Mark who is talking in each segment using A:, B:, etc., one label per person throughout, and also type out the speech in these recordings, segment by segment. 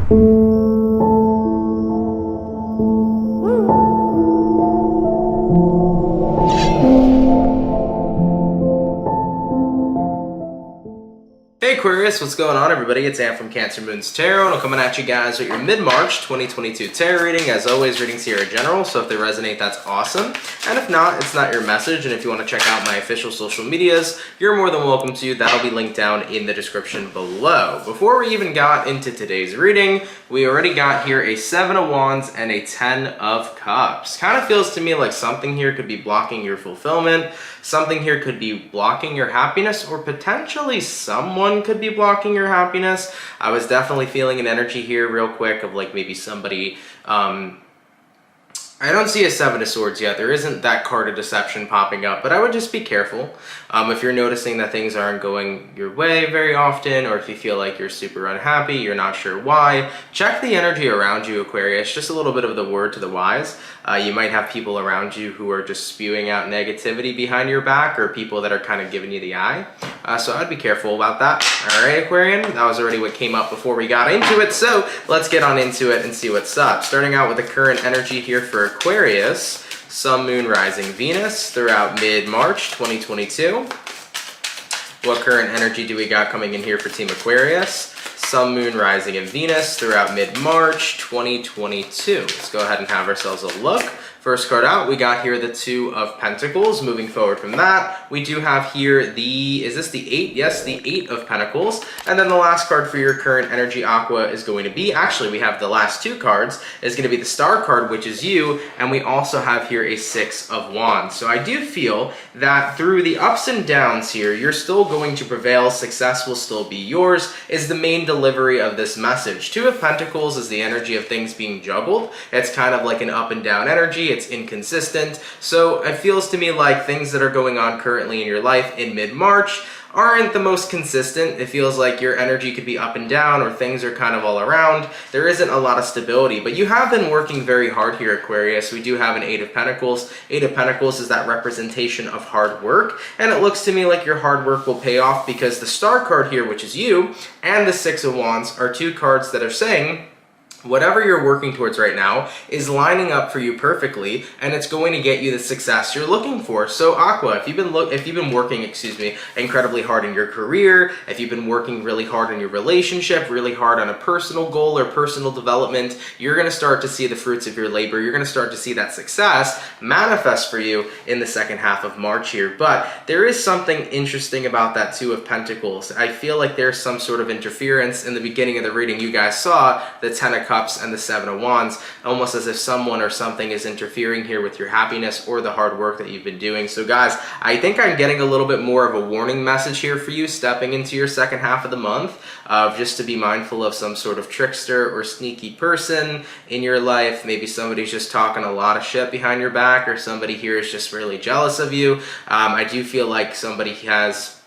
A: Hey Aquarius, what's going on everybody? It's Am from CancerMoonsTarot, and I'm coming at you guys with your mid-March 2022 tarot reading. As always, readings here are general, so if they resonate, that's awesome. And if not, it's not your message, and if you want to check out my official social medias, you're more than welcome to. That'll be linked down in the description below. Before we even got into today's reading, we already got here a 7 of Wands and a 10 of Cups. Kind of feels to me like something here could be blocking your fulfillment, something here could be blocking your happiness, or potentially someone could be blocking your happiness. I was definitely feeling an energy here real quick of like maybe somebody, I don't see a 7 of Swords yet. There isn't that card of deception popping up, but I would just be careful. If you're noticing that things aren't going your way very often, or if you feel like you're super unhappy, you're not sure why, check the energy around you, Aquarius. Just a little bit of the word to the wise. You might have people around you who are just spewing out negativity behind your back, or people that are kind of giving you the eye. So I'd be careful about that. All right, Aquarian, that was already what came up before we got into it. So let's get on into it and see what's up. Starting out with the current energy here for Aquarius, Sun, Moon, Rising, Venus throughout mid-March 2022. What current energy do we got coming in here for Team Aquarius? Sun, Moon, Rising, and Venus throughout mid-March 2022. Let's go ahead and have ourselves a look. First card out, we got here the 2 of Pentacles. Moving forward from that, we do have here the, is this the 8? Yes, the 8 of Pentacles. And then the last card for your current energy, Aqua, is going to be, actually we have the last 2 cards, is going to be the Star card, which is you, and we also have here a 6 of Wands. So I do feel that through the ups and downs here, you're still going to prevail, success will still be yours, is the main delivery of this message. 2 of Pentacles is the energy of things being juggled. It's kind of like an up and down energy. It's inconsistent. So it feels to me like things that are going on currently in your life in mid-March aren't the most consistent. It feels like your energy could be up and down, or things are kind of all around. There isn't a lot of stability, but you have been working very hard here, Aquarius. We do have an 8 of Pentacles. 8 of Pentacles is that representation of hard work, and it looks to me like your hard work will pay off, because the Star card here, which is you, and the 6 of Wands are 2 cards that are saying whatever you're working towards right now is lining up for you perfectly, and it's going to get you the success you're looking for. So Aqua, if you've been working, incredibly hard in your career, if you've been working really hard in your relationship, really hard on a personal goal or personal development, you're going to start to see the fruits of your labor. You're going to start to see that success manifest for you in the second half of March here. But there is something interesting about that 2 of Pentacles. I feel like there's some sort of interference. In the beginning of the reading, you guys saw the 10 of Cups and the 7 of Wands, almost as if someone or something is interfering here with your happiness or the hard work that you've been doing. So guys, I think I'm getting a little bit more of a warning message here for you stepping into your second half of the month, just to be mindful of some sort of trickster or sneaky person in your life. Maybe somebody's just talking a lot of shit behind your back, or somebody here is just really jealous of you. I do feel like somebody has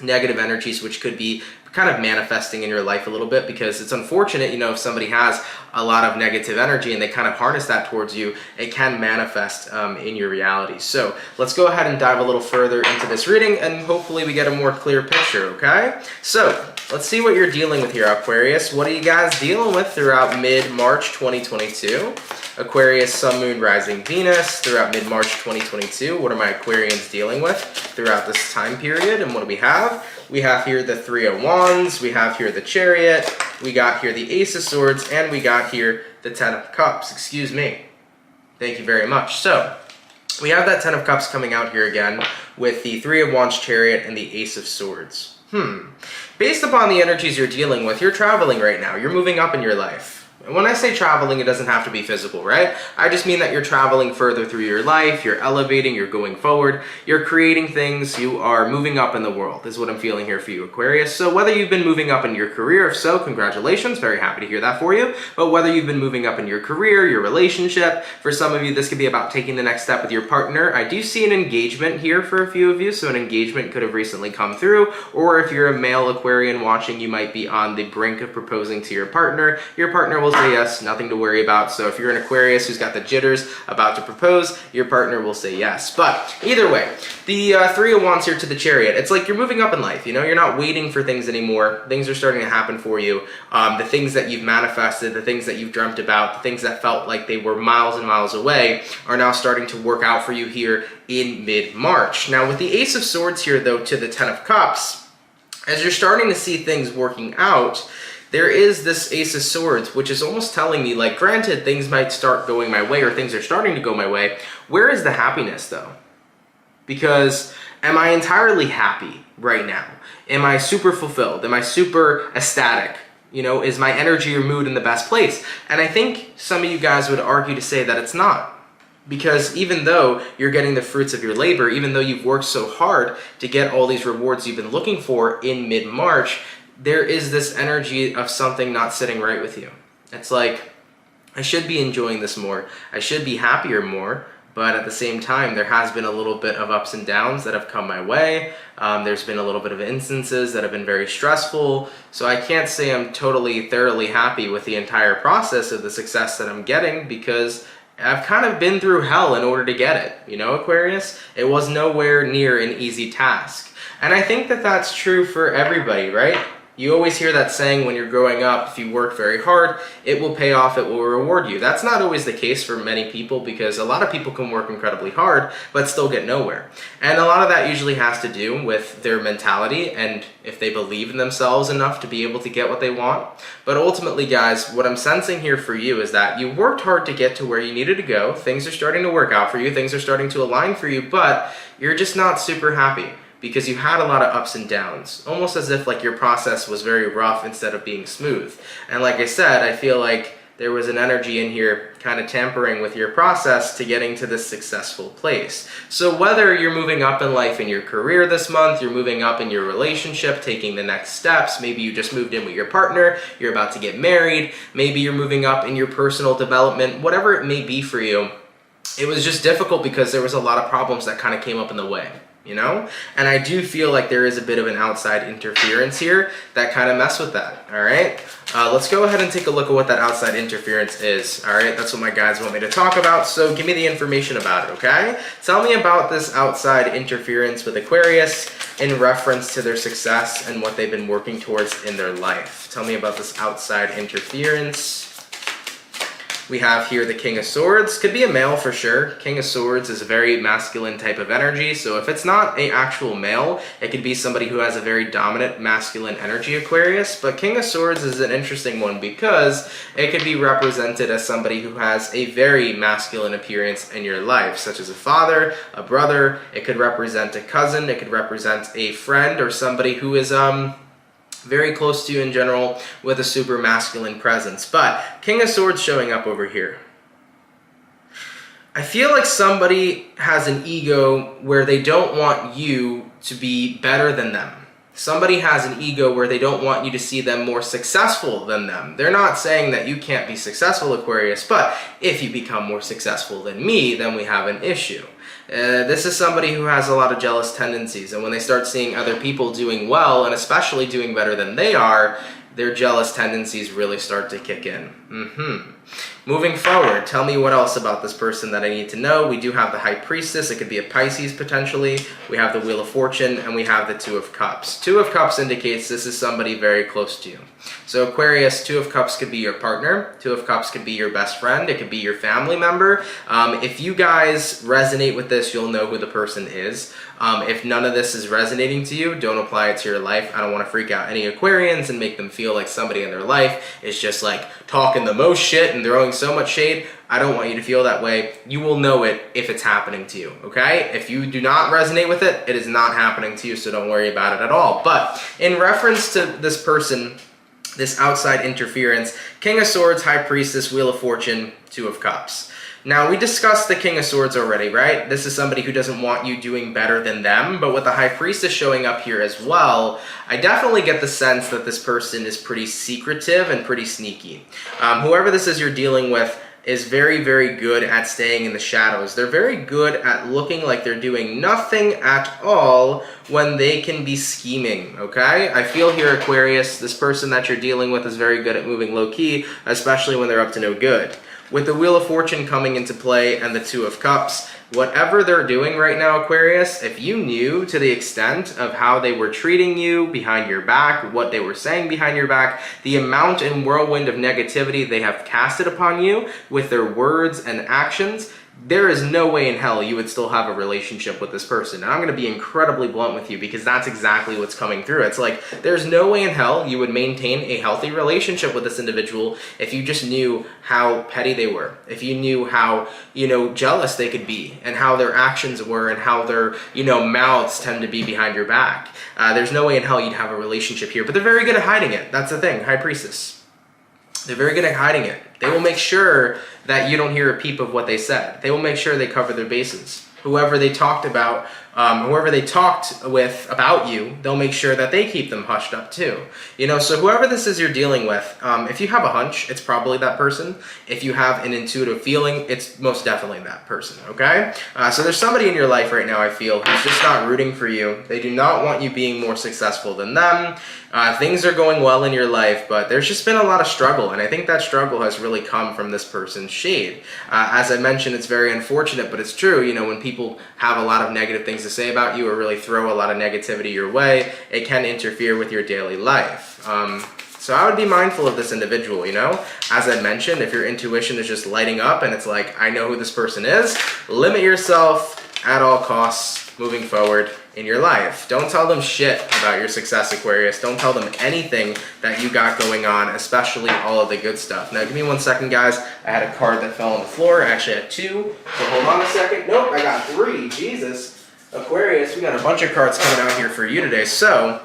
A: negative energies which could be kind of manifesting in your life a little bit, because it's unfortunate, you know, if somebody has a lot of negative energy and they kind of harness that towards you, it can manifest in your reality. So let's go ahead and dive a little further into this reading, and hopefully we get a more clear picture, okay? So let's see what you're dealing with here, Aquarius. What are you guys dealing with throughout mid-March 2022? Aquarius, Sun, Moon, Rising, Venus throughout mid-March 2022. What are my Aquarians dealing with throughout this time period? And what do we have? We have here the 3 of Wands, we have here the Chariot, we got here the Ace of Swords, and we got here the 10 of Cups. Excuse me. Thank you very much. So we have that 10 of Cups coming out here again with the 3 of Wands, Chariot, and the Ace of Swords. Based upon the energies you're dealing with, you're traveling right now. You're moving up in your life. And when I say traveling, it doesn't have to be physical, right? I just mean that you're traveling further through your life, you're elevating, you're going forward, you're creating things, you are moving up in the world, is what I'm feeling here for you, Aquarius. So whether you've been moving up in your career, if so, congratulations, very happy to hear that for you. But whether you've been moving up in your career, your relationship, for some of you, this could be about taking the next step with your partner. I do see an engagement here for a few of you, so an engagement could have recently come through, or if you're a male Aquarian watching, you might be on the brink of proposing to your partner. Your partner will will say yes, nothing to worry about. So if you're an Aquarius who's got the jitters about to propose, your partner will say yes. But either way, the Three of Wands here to the Chariot, it's like you're moving up in life, you know? You're not waiting for things anymore. Things are starting to happen for you. The things that you've manifested, the things that you've dreamt about, the things that felt like they were miles and miles away are now starting to work out for you here in mid-March. Now with the Ace of Swords here though to the Ten of Cups, as you're starting to see things working out, there is this Ace of Swords, which is almost telling me, like, granted, things might start going my way or things are starting to go my way. Where is the happiness though? Because am I entirely happy right now? Am I super fulfilled? Am I super ecstatic? You know, is my energy or mood in the best place? And I think some of you guys would argue to say that it's not. Because even though you're getting the fruits of your labor, even though you've worked so hard to get all these rewards you've been looking for in mid-March, there is this energy of something not sitting right with you. It's like, I should be enjoying this more. I should be happier more. But at the same time, there has been a little bit of ups and downs that have come my way. There's been a little bit of instances that have been very stressful. So I can't say I'm totally, thoroughly happy with the entire process of the success that I'm getting, because I've kind of been through hell in order to get it, you know, Aquarius? It was nowhere near an easy task. And I think that that's true for everybody, right? You always hear that saying when you're growing up, if you work very hard, it will pay off, it will reward you. That's not always the case for many people, because a lot of people can work incredibly hard, but still get nowhere. And a lot of that usually has to do with their mentality and if they believe in themselves enough to be able to get what they want. But ultimately, guys, what I'm sensing here for you is that you worked hard to get to where you needed to go. Things are starting to work out for you. Things are starting to align for you, but you're just not super happy, because you had a lot of ups and downs, almost as if like your process was very rough instead of being smooth. And like I said, I feel like there was an energy in here kind of tampering with your process to getting to this successful place. So whether you're moving up in life in your career this month, you're moving up in your relationship, taking the next steps, maybe you just moved in with your partner, you're about to get married, maybe you're moving up in your personal development, whatever it may be for you, it was just difficult because there was a lot of problems that kind of came up in the way. You know? And I do feel like there is a bit of an outside interference here that kind of mess with that, all right? Let's go ahead and take a look at what that outside interference is, all right? That's what my guides want me to talk about, so give me the information about it, okay? Tell me about this outside interference with Aquarius in reference to their success and what they've been working towards in their life. Tell me about this outside interference. We have here the King of Swords. Could be a male for sure. King of Swords is a very masculine type of energy, so if it's not an actual male, it could be somebody who has a very dominant masculine energy, Aquarius. But King of Swords is an interesting one because it could be represented as somebody who has a very masculine appearance in your life, such as a father, a brother. It could represent a cousin. It could represent a friend or somebody who is very close to you in general with a super masculine presence. But King of Swords showing up over here. I feel like somebody has an ego where they don't want you to be better than them. Somebody has an ego where they don't want you to see them more successful than them. They're not saying that you can't be successful, Aquarius, but if you become more successful than me, then we have an issue. This is somebody who has a lot of jealous tendencies, and when they start seeing other people doing well, and especially doing better than they are, their jealous tendencies really start to kick in. Moving forward, tell me what else about this person that I need to know. We do have the High Priestess. It could be a Pisces potentially. We have the Wheel of Fortune, and we have the Two of Cups. Two of Cups indicates this is somebody very close to you. So Aquarius, Two of Cups could be your partner. Two of Cups could be your best friend. It could be your family member. If you guys resonate with this, you'll know who the person is. If none of this is resonating to you, don't apply it to your life. I don't want to freak out any Aquarians and make them feel like somebody in their life is just like talking the most shit and throwing so much shade. I don't want you to feel that way. You will know it if it's happening to you, okay? If you do not resonate with it, it is not happening to you, so don't worry about it at all. But in reference to this person, this outside interference, King of Swords, High Priestess, Wheel of Fortune, Two of Cups. Now, we discussed the King of Swords already, right? This is somebody who doesn't want you doing better than them, but with the High Priestess showing up here as well, I definitely get the sense that this person is pretty secretive and pretty sneaky. Whoever this is you're dealing with is very, very good at staying in the shadows. They're very good at looking like they're doing nothing at all when they can be scheming, okay? I feel here, Aquarius, this person that you're dealing with is very good at moving low-key, especially when they're up to no good. With the Wheel of Fortune coming into play and the Two of Cups, whatever they're doing right now, Aquarius, if you knew to the extent of how they were treating you behind your back, what they were saying behind your back, the amount and whirlwind of negativity they have casted upon you with their words and actions, there is no way in hell you would still have a relationship with this person. And I'm going to be incredibly blunt with you because that's exactly what's coming through. It's like, there's no way in hell you would maintain a healthy relationship with this individual if you just knew how petty they were, if you knew how, jealous they could be, and how their actions were, and how their, mouths tend to be behind your back. There's no way in hell you'd have a relationship here, but they're very good at hiding it. That's the thing, High Priestess. They're very good at hiding it. They will make sure that you don't hear a peep of what they said. They will make sure they cover their bases. Whoever they talked about, whoever they talked with about you, they'll make sure that they keep them hushed up too. So whoever this is you're dealing with, if you have a hunch, it's probably that person. If you have an intuitive feeling, it's most definitely that person, okay? So there's somebody in your life right now, I feel, who's just not rooting for you. They do not want you being more successful than them. Things are going well in your life, but there's just been a lot of struggle, and I think that struggle has really come from this person's shade. As I mentioned, it's very unfortunate, but it's true. When people have a lot of negative things to say about you or really throw a lot of negativity your way, it can interfere with your daily life. So I would be mindful of this individual, As I mentioned, if your intuition is just lighting up and it's like, I know who this person is, limit yourself at all costs moving forward in your life. Don't tell them shit about your success, Aquarius. Don't tell them anything that you got going on, especially all of the good stuff. Now, give me 1 second, guys. I had a card that fell on the floor. I actually had 2, so hold on a second. Nope, I got 3. Jesus. Aquarius, we got a bunch of cards coming out here for you today. So,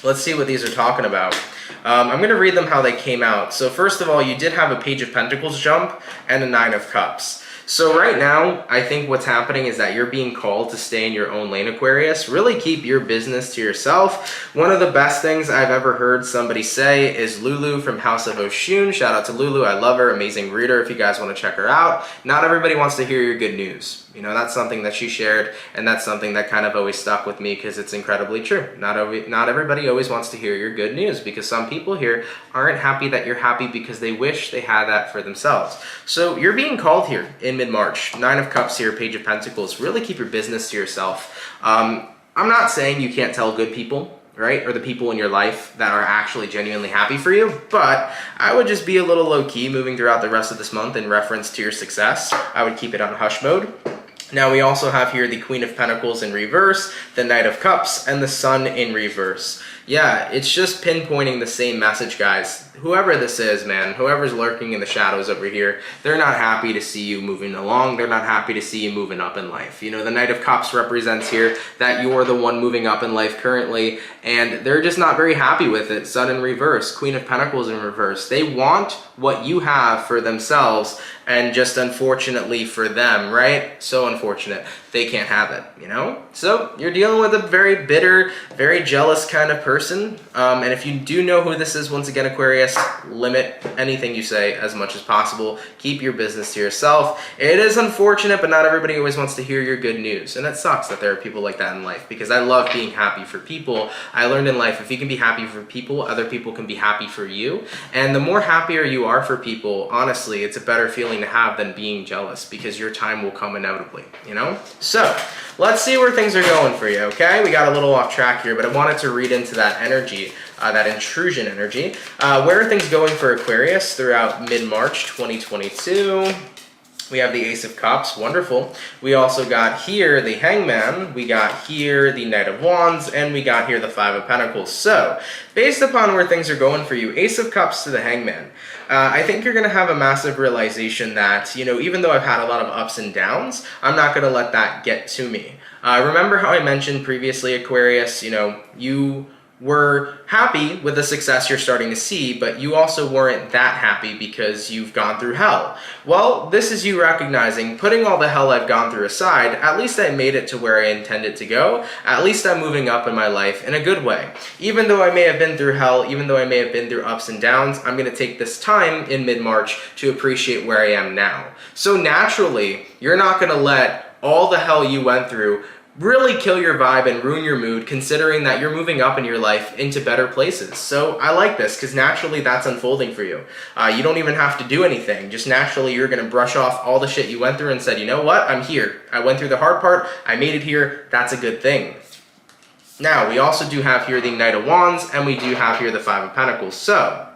A: let's see what these are talking about. I'm going to read them how they came out. So, first of all, you did have a Page of Pentacles jump and a 9 of Cups. So right now, I think what's happening is that you're being called to stay in your own lane, Aquarius. Really keep your business to yourself. One of the best things I've ever heard somebody say is Lulu from House of Oshun. Shout out to Lulu. I love her. Amazing reader if you guys want to check her out. Not everybody wants to hear your good news. That's something that she shared, and that's something that kind of always stuck with me because it's incredibly true. Not everybody always wants to hear your good news because some people here aren't happy that you're happy because they wish they had that for themselves. So you're being called here in mid-March. 9 of Cups here, Page of Pentacles. Really keep your business to yourself. I'm not saying you can't tell good people, right? Or the people in your life that are actually genuinely happy for you. But I would just be a little low-key moving throughout the rest of this month in reference to your success. I would keep it on hush mode. Now we also have here the Queen of Pentacles in reverse, the Knight of Cups, and the Sun in reverse. Yeah, it's just pinpointing the same message, guys. Whoever this is, man, whoever's lurking in the shadows over here, they're not happy to see you moving along. They're not happy to see you moving up in life. The Knight of Cups represents here that you're the one moving up in life currently, and they're just not very happy with it. Sun in reverse, Queen of Pentacles in reverse. They want what you have for themselves, and just unfortunately for them, right? So unfortunate, they can't have it, So you're dealing with a very bitter, very jealous kind of person. And if you do know who this is, once again, Aquarius, limit anything you say as much as possible. Keep your business to yourself. It is unfortunate, but not everybody always wants to hear your good news. And it sucks that there are people like that in life because I love being happy for people. I learned in life, if you can be happy for people, other people can be happy for you. And the more happier you are for people, honestly, it's a better feeling to have than being jealous because your time will come inevitably, So, let's see where things are going for you, okay? We got a little off track here, but I wanted to read into that energy, that intrusion energy. Where are things going for Aquarius throughout mid-March 2022? We have the Ace of Cups, wonderful. We also got here the Hangman, we got here the Knight of Wands, and we got here the Five of Pentacles. So, based upon where things are going for you, Ace of Cups to the Hangman, I think you're going to have a massive realization that, even though I've had a lot of ups and downs, I'm not going to let that get to me. Remember how I mentioned previously, Aquarius, you were happy with the success you're starting to see, but you also weren't that happy because you've gone through hell. Well, this is you recognizing, putting all the hell I've gone through aside, at least I made it to where I intended to go. At least I'm moving up in my life in a good way. Even though I may have been through hell, even though I may have been through ups and downs, I'm going to take this time in mid-March to appreciate where I am now. So naturally, you're not going to let all the hell you went through really kill your vibe and ruin your mood, considering that you're moving up in your life into better places. So I like this because naturally that's unfolding for you. You don't even have to do anything. Just naturally you're going to brush off all the shit you went through and said, you know what, I'm here. I went through the hard part. I made it here. That's a good thing. Now, we also do have here the Knight of Wands, and we do have here the Five of Pentacles. So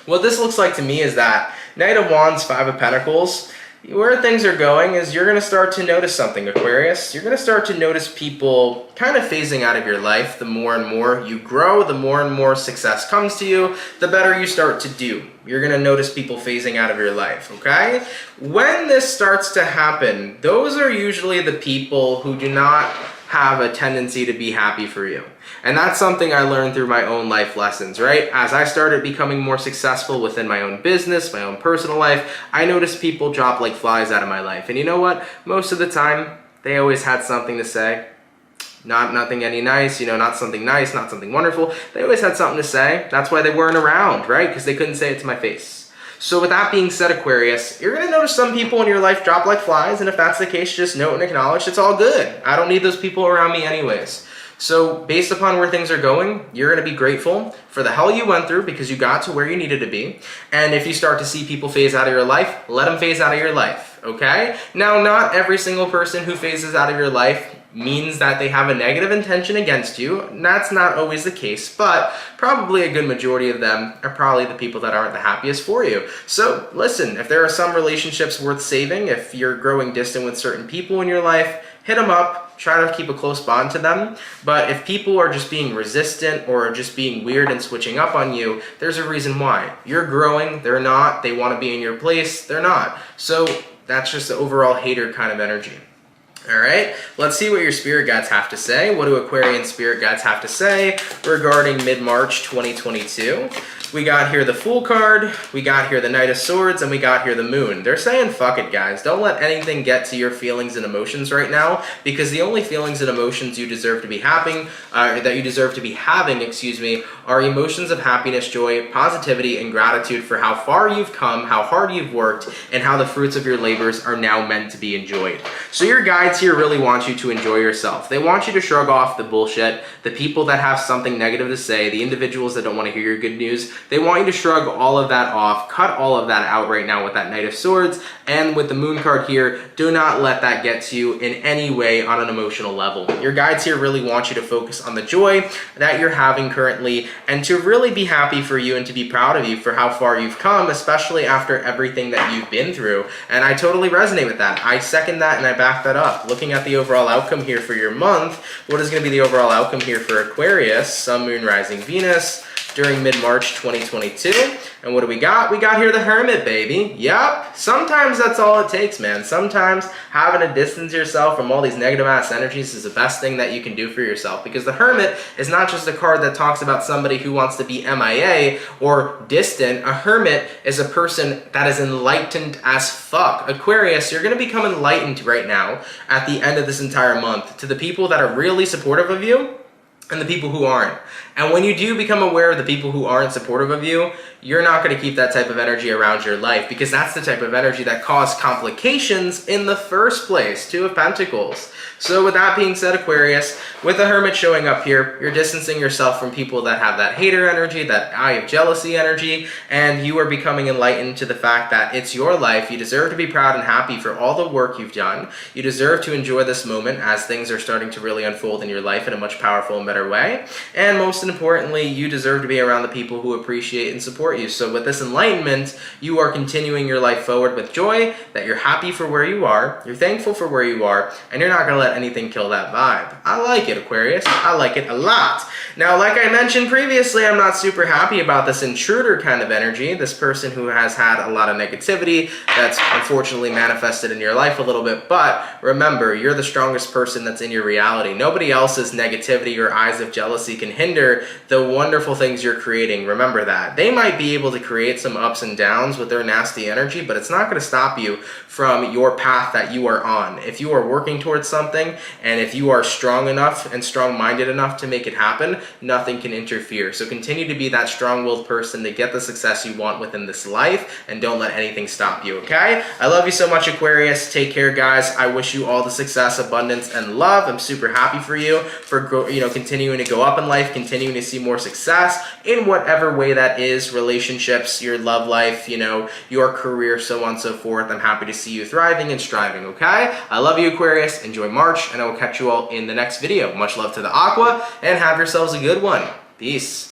A: what this looks like to me is that Knight of Wands, Five of Pentacles, where things are going is you're going to start to notice something, Aquarius. You're going to start to notice people kind of phasing out of your life. The more and more you grow, the more and more success comes to you, the better you start to do. You're going to notice people phasing out of your life, okay? When this starts to happen, those are usually the people who do not have a tendency to be happy for you. And that's something I learned through my own life lessons, right? As I started becoming more successful within my own business, my own personal life, I noticed people drop like flies out of my life. And you know what? Most of the time, they always had something to say. Nothing any nice, not something nice, not something wonderful. They always had something to say. That's why they weren't around, right? Because they couldn't say it to my face. So with that being said, Aquarius, you're going to notice some people in your life drop like flies, and if that's the case, just note and acknowledge it's all good. I don't need those people around me anyways. So based upon where things are going, you're going to be grateful for the hell you went through because you got to where you needed to be. And if you start to see people phase out of your life, let them phase out of your life, okay? Now, not every single person who phases out of your life means that they have a negative intention against you. That's not always the case, but probably a good majority of them are probably the people that aren't the happiest for you. So listen, if there are some relationships worth saving, if you're growing distant with certain people in your life, hit them up, try to keep a close bond to them. But if people are just being resistant or just being weird and switching up on you, there's a reason why. You're growing, they're not. They want to be in your place, they're not. So that's just the overall hater kind of energy. All right, let's see what your spirit guides have to say. What do Aquarian spirit guides have to say regarding mid-March 2022? We got here the Fool card, we got here the Knight of Swords, and we got here the Moon. They're saying, fuck it, guys. Don't let anything get to your feelings and emotions right now, because the only feelings and emotions you deserve to be having, are emotions of happiness, joy, positivity, and gratitude for how far you've come, how hard you've worked, and how the fruits of your labors are now meant to be enjoyed. So your guides here really want you to enjoy yourself. They want you to shrug off the bullshit, the people that have something negative to say, the individuals that don't want to hear your good news. They want you to shrug all of that off, cut all of that out right now with that Knight of Swords, and with the Moon card here, do not let that get to you in any way on an emotional level. Your guides here really want you to focus on the joy that you're having currently, and to really be happy for you and to be proud of you for how far you've come, especially after everything that you've been through. And I totally resonate with that. I second that and I back that up. Looking at the overall outcome here for your month, what is going to be the overall outcome here for Aquarius, Sun, Moon, Rising, Venus, during mid-March 2022. And what do we got? We got here the Hermit, baby. Yup. Sometimes that's all it takes, man. Sometimes having to distance yourself from all these negative ass energies is the best thing that you can do for yourself, because the Hermit is not just a card that talks about somebody who wants to be MIA or distant. A Hermit is a person that is enlightened as fuck. Aquarius, you're going to become enlightened right now at the end of this entire month to the people that are really supportive of you and the people who aren't. And when you do become aware of the people who aren't supportive of you, you're not going to keep that type of energy around your life, because that's the type of energy that caused complications in the first place. Two of Pentacles. So with that being said, Aquarius, with the Hermit showing up here, you're distancing yourself from people that have that hater energy, that eye of jealousy energy, and you are becoming enlightened to the fact that it's your life. You deserve to be proud and happy for all the work you've done. You deserve to enjoy this moment as things are starting to really unfold in your life in a much powerful and better way. And most importantly, you deserve to be around the people who appreciate and support you. So with this enlightenment, you are continuing your life forward with joy, that you're happy for where you are, you're thankful for where you are, and you're not going to let anything kill that vibe. I like it, Aquarius. I like it a lot. Now, like I mentioned previously, I'm not super happy about this intruder kind of energy, this person who has had a lot of negativity that's unfortunately manifested in your life a little bit. But remember, you're the strongest person that's in your reality. Nobody else's negativity or eyes of jealousy can hinder together the wonderful things you're creating. Remember that. They might be able to create some ups and downs with their nasty energy, but it's not going to stop you from your path that you are on. If you are working towards something, and if you are strong enough and strong-minded enough to make it happen, nothing can interfere. So continue to be that strong-willed person to get the success you want within this life, and don't let anything stop you, okay? I love you so much, Aquarius. Take care, guys. I wish you all the success, abundance, and love. I'm super happy for you for continuing to go up in life, continuing to see more success in whatever way that is, relationships, your love life, your career, so on and so forth. I'm happy to see you thriving and striving, okay? I love you, Aquarius. Enjoy March, and I will catch you all in the next video. Much love to the Aqua, and have yourselves a good one. Peace.